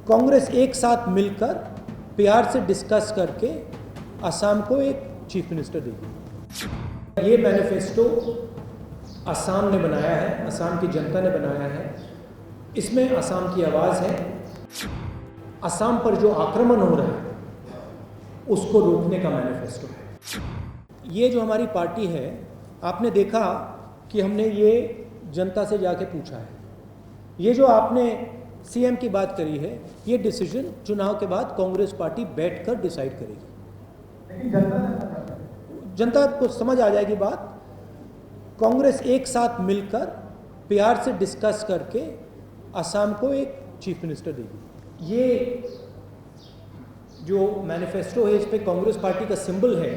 कांग्रेस एक साथ मिलकर प्यार से डिस्कस करके असम को एक चीफ मिनिस्टर देगी। ये मैनिफेस्टो असम ने बनाया है, असम की जनता ने बनाया है। इसमें असम की आवाज़ है। असम पर जो आक्रमण हो रहा है उसको रोकने का मैनिफेस्टो है। ये जो हमारी पार्टी है, आपने देखा कि हमने ये जनता से जाके पूछा है। ये जो आपने सीएम की बात करी है, ये डिसीजन चुनाव के बाद कांग्रेस पार्टी बैठकर डिसाइड करेगी। लेकिन जनता को समझ आ जाएगी बात। कांग्रेस एक साथ मिलकर प्यार से डिस्कस करके असम को एक चीफ मिनिस्टर देगी। ये जो मैनिफेस्टो है, इस पे कांग्रेस पार्टी का सिंबल है,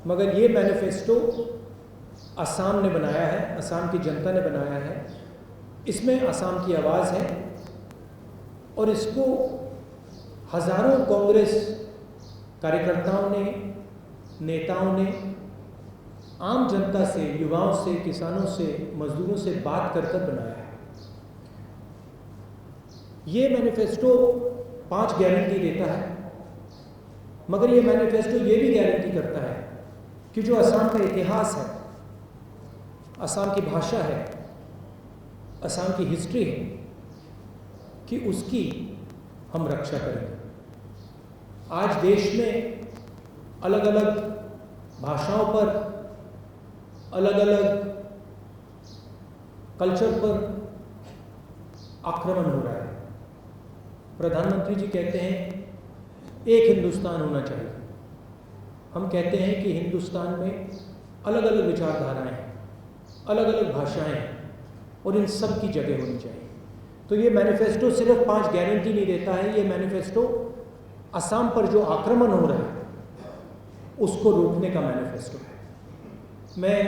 मगर ये मैनिफेस्टो असम ने बनाया है, असम की जनता ने बनाया है। इसमें असम की आवाज़ है और इसको हज़ारों कांग्रेस कार्यकर्ताओं ने, नेताओं ने, आम जनता से, युवाओं से, किसानों से, मजदूरों से बात कर कर बनाया है। ये मैनिफेस्टो 5 गारंटी देता है, मगर ये मैनिफेस्टो ये भी गारंटी करता है कि जो असम का इतिहास है, असम की भाषा है, असम की हिस्ट्री है, कि उसकी हम रक्षा करेंगे। आज देश में अलग अलग भाषाओं पर, अलग अलग कल्चर पर आक्रमण हो रहा है। प्रधानमंत्री जी कहते हैं एक हिंदुस्तान होना चाहिए। हम कहते हैं कि हिंदुस्तान में अलग अलग विचारधाराएं हैं, अलग अलग भाषाएं हैं और इन सब की जगह होनी चाहिए। तो ये मैनिफेस्टो सिर्फ 5 गारंटी नहीं देता है, ये मैनिफेस्टो असम पर जो आक्रमण हो रहा है उसको रोकने का मैनिफेस्टो है। मैं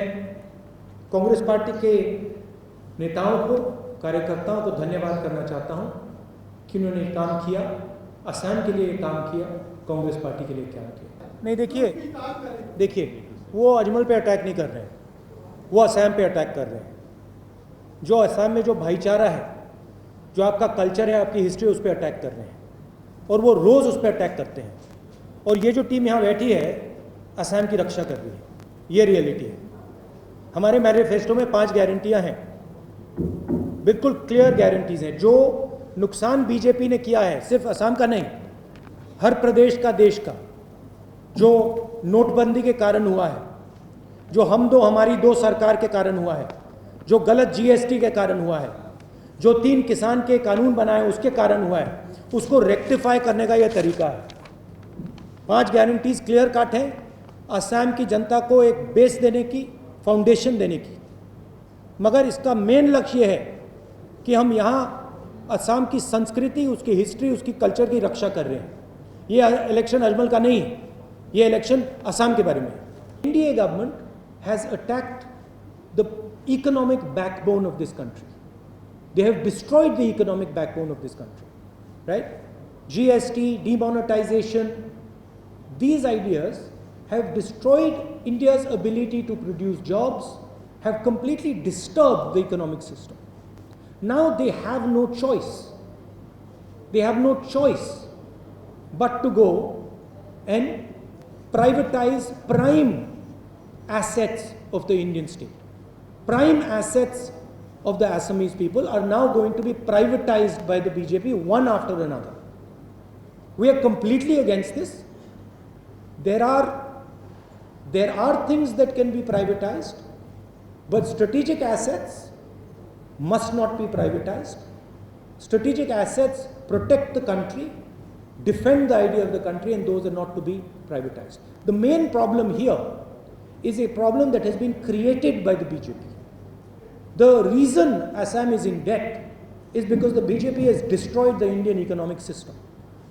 कांग्रेस पार्टी के नेताओं को, कार्यकर्ताओं को धन्यवाद करना चाहता हूं कि उन्होंने काम किया, असम के लिए काम किया, कांग्रेस पार्टी के लिए काम किया। नहीं, देखिए वो अजमल पे अटैक नहीं कर रहे हैं, वो असम पे अटैक कर रहे हैं। जो असम में जो भाईचारा है, जो आपका कल्चर है, आपकी हिस्ट्री, उस पर अटैक कर रहे हैं और वो रोज़ उस पर अटैक करते हैं। और ये जो टीम यहाँ बैठी है, असम की रक्षा कर रही है। ये रियलिटी है। हमारे मैनिफेस्टो में 5 गारंटियाँ हैं, बिल्कुल क्लियर गारंटीज़ हैं। जो नुकसान बीजेपी ने किया है, सिर्फ असम का नहीं, हर प्रदेश का, देश का, जो नोटबंदी के कारण हुआ है, जो हमारी दो सरकार के कारण हुआ है, जो गलत जीएसटी के कारण हुआ है, जो 3 किसान के कानून बनाए उसके कारण हुआ है, उसको रेक्टिफाई करने का यह तरीका है। 5 गारंटीज क्लियर कट हैं, असम की जनता को एक बेस देने की, फाउंडेशन देने की। मगर इसका मेन लक्ष्य यह है कि हम यहाँ असम की संस्कृति, उसकी हिस्ट्री, उसकी कल्चर की रक्षा कर रहे हैं। ये इलेक्शन अजमल का नहीं है, ये इलेक्शन असम के बारे में। NDA government has attacked the economic backbone of this country. They have destroyed the economic backbone of this country, right? GST, demonetization, these ideas have destroyed India's ability to produce jobs, have completely disturbed the economic system. Now they have no choice. They have no choice but to go and privatize prime assets of the Indian state. Prime assets of the Assamese people are now going to be privatized by the BJP one after another. We are completely against this. There are things that can be privatized, but strategic assets must not be privatized. Strategic assets protect the country, defend the idea of the country, and those are not to be privatized. The main problem here is a problem that has been created by the BJP. The reason Assam is in debt is because the BJP has destroyed the Indian economic system.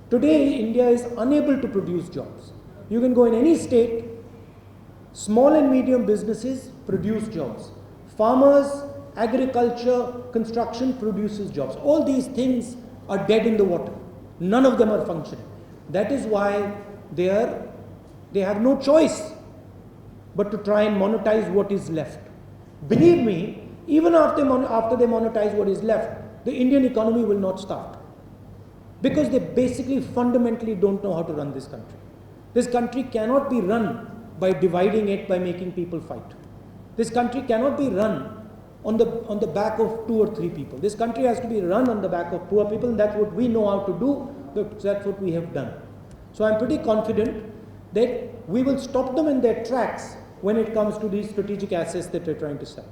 Today, India is unable to produce jobs. You can go in any state, small and medium businesses produce jobs. Farmers, agriculture, construction produces jobs. All these things are dead in the water. None of them are functioning. That is why they have no choice but to try and monetize what is left. Believe me, even after they monetize what is left, the Indian economy will not start. because they basically fundamentally don't know how to run this country. This country cannot be run by dividing it, by making people fight. This country cannot be run on the back of 2 or 3 people. This country has to be run on the back of poor people, and that's what we know how to do, that's what we have done. So I'm pretty confident that we will stop them in their tracks when it comes to these strategic assets that they're trying to sell.